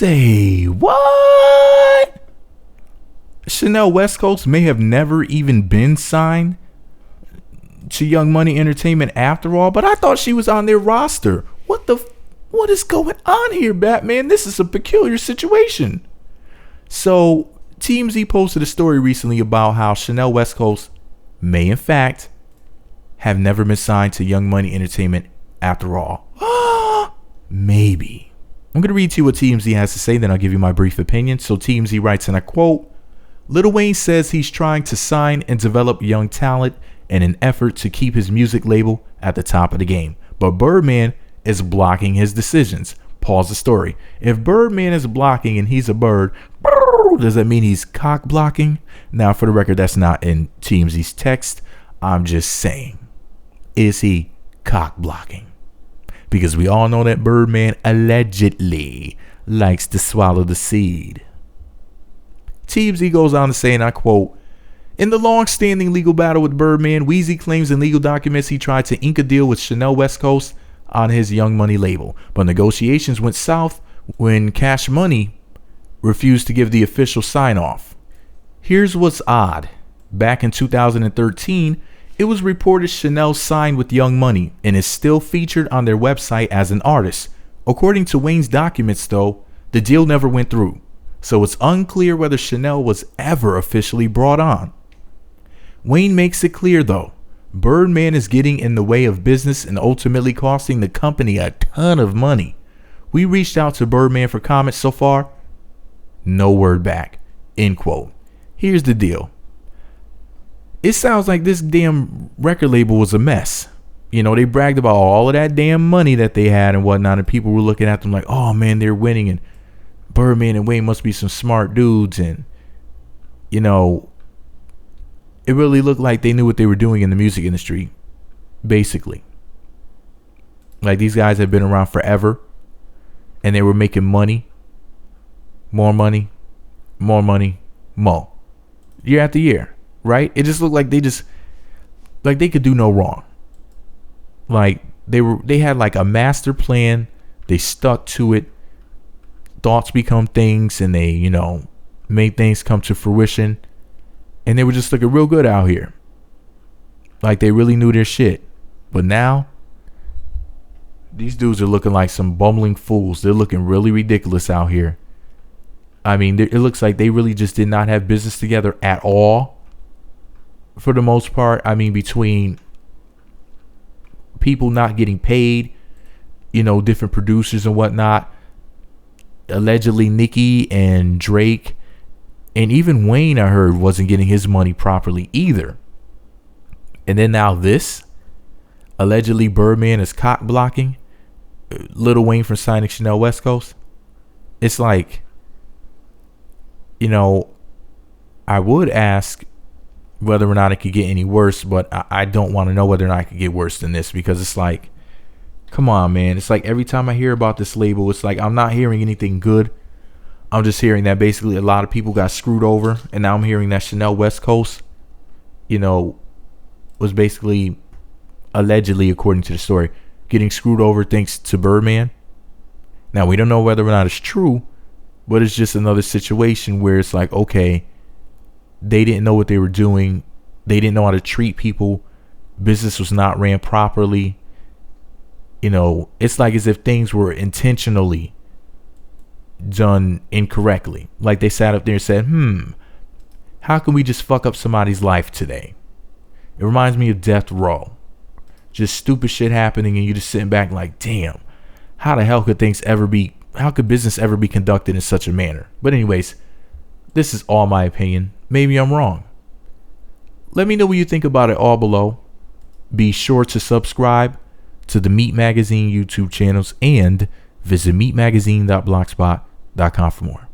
Say what? Chanel West Coast may have never even been signed to Young Money Entertainment after all, but I thought she was on their roster. What is going on here, Batman? This is a peculiar situation. So TMZ posted a story recently about how Chanel West Coast may in fact have never been signed to Young Money Entertainment after all. Maybe. I'm going to read to you what TMZ has to say, then I'll give you my brief opinion. So TMZ writes, and I quote, Lil Wayne says he's trying to sign and develop young talent in an effort to keep his music label at the top of the game. But Birdman is blocking his decisions. Pause the story. If Birdman is blocking and he's a bird, does that mean he's cock blocking? Now, for the record, that's not in TMZ's text. I'm just saying, is he cock blocking? Because we all know that Birdman allegedly likes to swallow the seed. TMZ goes on to say, and I quote, in the long-standing legal battle with Birdman, Weezy claims in legal documents he tried to ink a deal with Chanel West Coast on his Young Money label. But negotiations went south when Cash Money refused to give the official sign-off. Here's what's odd. Back in 2013, it was reported Chanel signed with Young Money and is still featured on their website as an artist. According to Wayne's documents, though, the deal never went through. So it's unclear whether Chanel was ever officially brought on. Wayne makes it clear, though, Birdman is getting in the way of business and ultimately costing the company a ton of money. We reached out to Birdman for comments so far. No word back. End quote. Here's the deal. It sounds like this damn record label was a mess. You know, they bragged about all of that damn money that they had and whatnot, and people were looking at them like, oh man, they're winning, and Birdman and Wayne must be some smart dudes, and you know, it really looked like they knew what they were doing in the music industry, basically. Like, these guys have been around forever, and they were making money, more money, more money, more, year after year, right? It just looked like they could do no wrong. Like, they had like a master plan, they stuck to it. Thoughts become things, and they, you know, made things come to fruition, and they were just looking real good out here. Like, they really knew their shit. But now, these dudes are looking like some bumbling fools. They're looking really ridiculous out here. I mean, it looks like they really just did not have business together at all, for the most part. I mean, between people not getting paid, you know, different producers and whatnot, allegedly Nicki and Drake, and even Wayne, I heard, wasn't getting his money properly either. And then now this, allegedly Birdman is cock blocking Lil Wayne from signing Chanel West Coast. It's like, you know, I would ask whether or not it could get any worse, but I don't want to know whether or not it could get worse than this, because it's like, come on, man. It's like every time I hear about this label, it's like I'm not hearing anything good. I'm just hearing that basically a lot of people got screwed over. And now I'm hearing that Chanel West Coast, you know, was basically, allegedly, according to the story, getting screwed over thanks to Birdman. Now, we don't know whether or not it's true, but it's just another situation where it's like, okay, they didn't know what they were doing. They didn't know how to treat people. Business was not ran properly. You know, it's like as if things were intentionally done incorrectly. Like they sat up there and said, how can we just fuck up somebody's life today? It reminds me of Death Row. Just stupid shit happening, and you just sitting back like, damn, how the hell could how could business ever be conducted in such a manner? But anyways, this is all my opinion. Maybe I'm wrong. Let me know what you think about it all below. Be sure to subscribe to the Meat Magazine YouTube channels and visit meatmagazine.blogspot.com for more.